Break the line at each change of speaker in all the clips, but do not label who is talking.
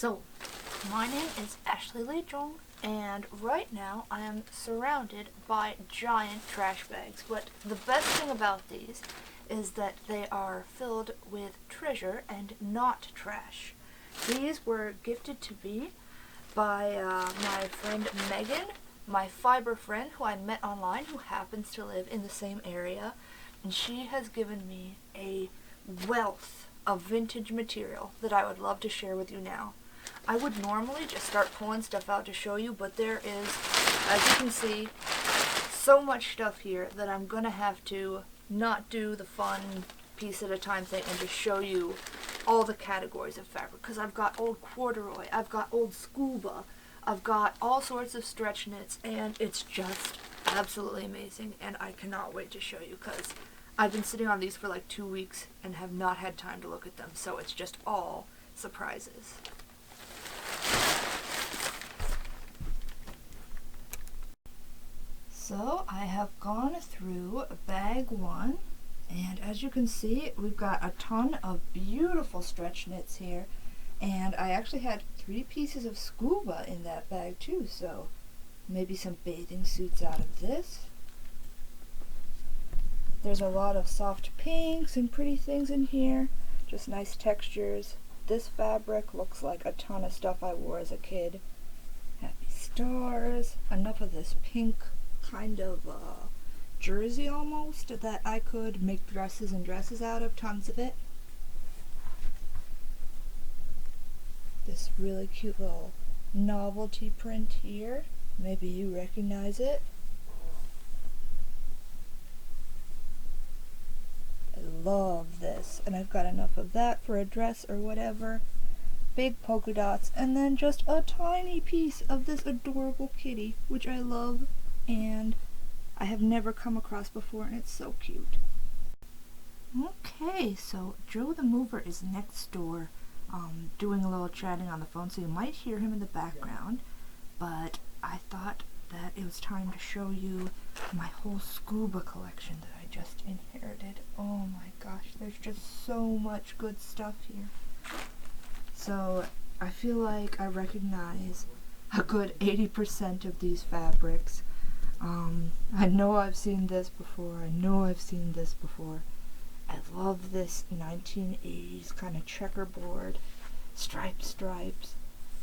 So, my name is Ashley Lee Zhong, and right now I am surrounded by giant trash bags. But the best thing about these is that they are filled with treasure and not trash. These were gifted to me by my friend Megan, my fiber friend who I met online who happens to live in the same area, and she has given me a wealth of vintage material that I would love to share with you now. I would normally just start pulling stuff out to show you, but there is, as you can see, so much stuff here that I'm gonna have to not do the fun piece at a time thing and just show you all the categories of fabric, because I've got old corduroy, I've got old scuba, I've got all sorts of stretch knits, and it's just absolutely amazing, and I cannot wait to show you because I've been sitting on these for like 2 weeks and have not had time to look at them, so it's just all surprises. So I have gone through bag one, and as you can see, we've got a ton of beautiful stretch knits here, and I actually had 3 pieces of scuba in that bag too, so maybe some bathing suits out of this. There's a lot of soft pinks and pretty things in here, just nice textures. This fabric looks like a ton of stuff I wore as a kid. Happy stars, enough of this pink kind of jersey almost that I could make dresses and dresses out of, tons of it. This really cute little novelty print here, maybe you recognize it. I love this, and I've got enough of that for a dress or whatever. Big polka dots, and then just a tiny piece of this adorable kitty, which I love and I have never come across before, and it's so cute. Okay, so Joe the Mover is next door doing a little chatting on the phone, so you might hear him in the background, but I thought that it was time to show you my whole scuba collection that I just inherited. Oh my gosh, there's just so much good stuff here. So I feel like I recognize a good 80% of these fabrics. I know I've seen this before, I know I've seen this before. I love this 1980s kind of checkerboard, stripes.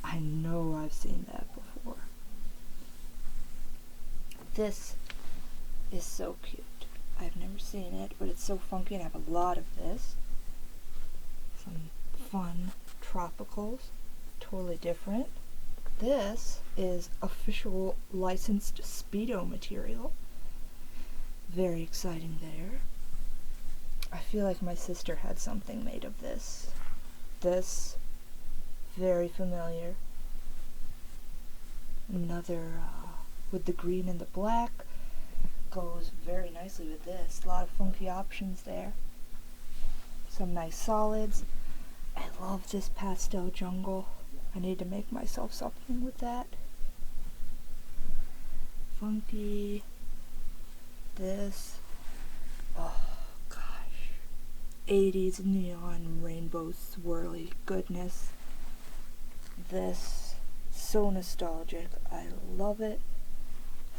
I know I've seen that before. This is so cute. I've never seen it, but it's so funky, and I have a lot of this. Some fun tropicals, totally different. This is official licensed Speedo material. Very exciting there. I feel like my sister had something made of this. This, very familiar. Another with the green and the black. Goes very nicely with this. A lot of funky options there. Some nice solids. I love this pastel jungle. I need to make myself something with that. Funky. This. Oh gosh. 80s neon rainbow swirly goodness. This. So nostalgic. I love it.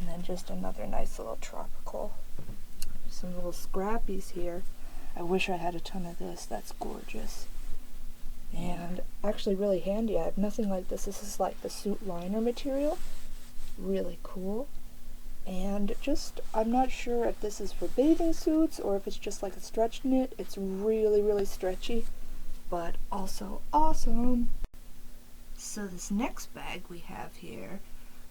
And then just another nice little tropical. Some little scrappies here. I wish I had a ton of this. That's gorgeous. And actually really handy. I have nothing like this. This is like the suit liner material. Really cool. And just, I'm not sure if this is for bathing suits or if it's just like a stretch knit. It's really stretchy, but also awesome. So this next bag we have here,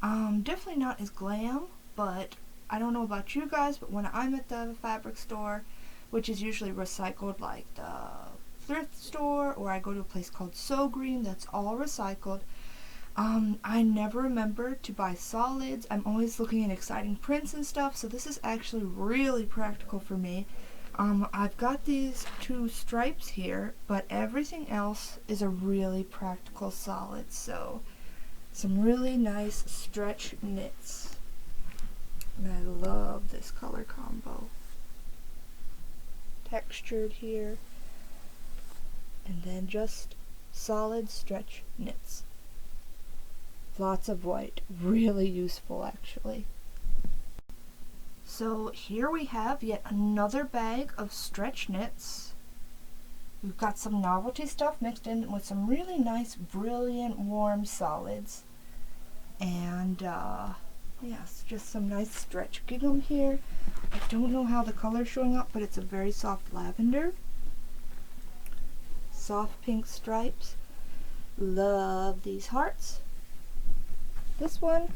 definitely not as glam, but I don't know about you guys, but when I'm at the fabric store, which is usually recycled like the thrift store, or I go to a place called So Green that's all recycled, I never remember to buy solids. I'm always looking at exciting prints and stuff, so this is actually really practical for me. I've got these 2 stripes here, but everything else is a really practical solid, so some really nice stretch knits. And I love this color combo. Textured here. And then just solid stretch knits. Lots of white, really useful actually. So here we have yet another bag of stretch knits. We've got some novelty stuff mixed in with some really nice, brilliant, warm solids. And yes, just some nice stretch gingham here. I don't know how the color's showing up, but it's a very soft lavender. Soft pink stripes. Love these hearts. This one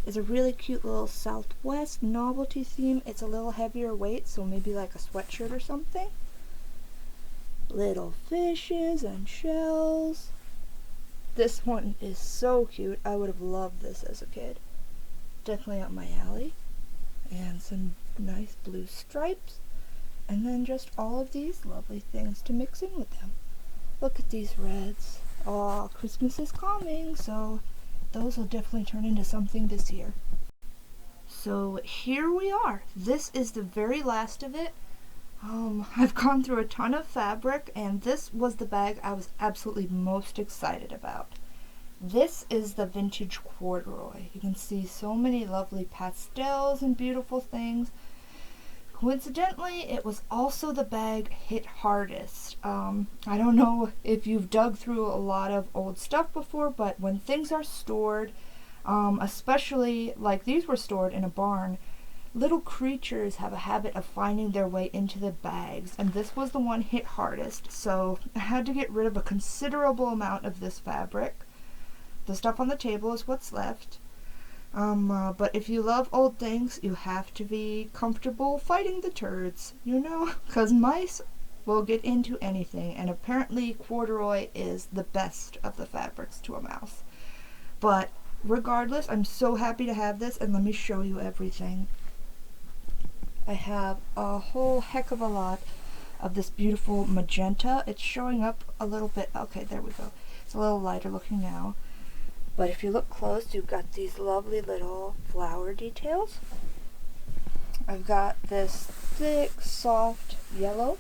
is a really cute little Southwest novelty theme. It's a little heavier weight, so maybe like a sweatshirt or something. Little fishes and shells. This one is so cute. I would have loved this as a kid. Definitely up my alley. And some nice blue stripes. And then just all of these lovely things to mix in with them. Look at these reds. Oh, Christmas is coming, so those will definitely turn into something this year. So here we are. This is the very last of it. I've gone through a ton of fabric, and this was the bag I was absolutely most excited about. This is the vintage corduroy. You can see so many lovely pastels and beautiful things. Coincidentally, it was also the bag hit hardest. I don't know if you've dug through a lot of old stuff before, but when things are stored, especially like these were stored in a barn, little creatures have a habit of finding their way into the bags, and this was the one hit hardest, so I had to get rid of a considerable amount of this fabric. The stuff on the table is what's left. But if you love old things, you have to be comfortable fighting the turds, you know? Because mice will get into anything, and apparently corduroy is the best of the fabrics to a mouse. But regardless, I'm so happy to have this, and let me show you everything. I have a whole heck of a lot of this beautiful magenta. It's showing up a little bit. Okay, there we go. It's a little lighter looking now. But if you look close, you've got these lovely little flower details. I've got this thick, soft yellow.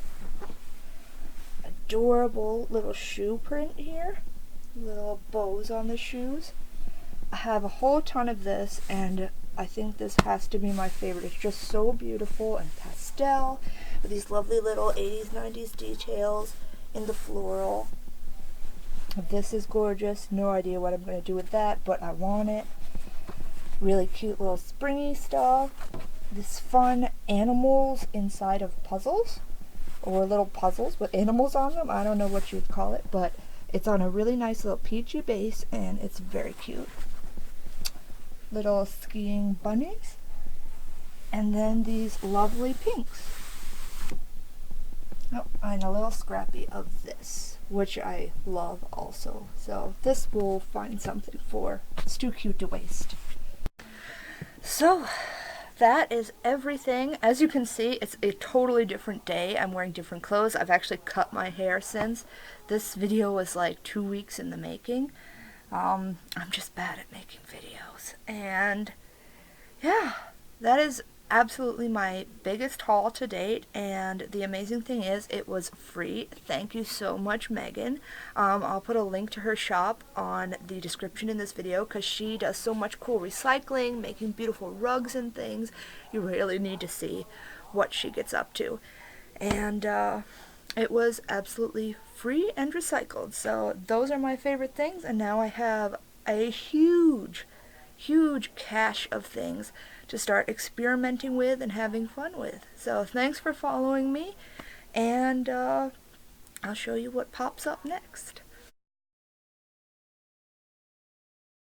Adorable little shoe print here. Little bows on the shoes. I have a whole ton of this, and I think this has to be my favorite. It's just so beautiful and pastel with these lovely little 80s, 90s details in the floral. This is gorgeous. No idea what I'm going to do with that, but I want it. Really cute little springy stuff. This fun animals inside of puzzles, or little puzzles with animals on them. I don't know what you'd call it, but it's on a really nice little peachy base, and it's very cute. Little skiing bunnies, and then these lovely pinks. Oh, and a little scrappy of this, which I love also. So this will find something for. It's too cute to waste. So that is everything. As you can see, it's a totally different day. I'm wearing different clothes. I've actually cut my hair since. This video was like 2 weeks in the making. I'm just bad at making videos. And yeah, that is absolutely my biggest haul to date, and the amazing thing is it was free. Thank you so much, Megan. I'll put a link to her shop on the description in this video, because she does so much cool recycling, making beautiful rugs and things. You really need to see what she gets up to. And it was absolutely free and recycled. So those are my favorite things, and now I have a huge cache of things to start experimenting with and having fun with. So thanks for following me, and I'll show you what pops up next.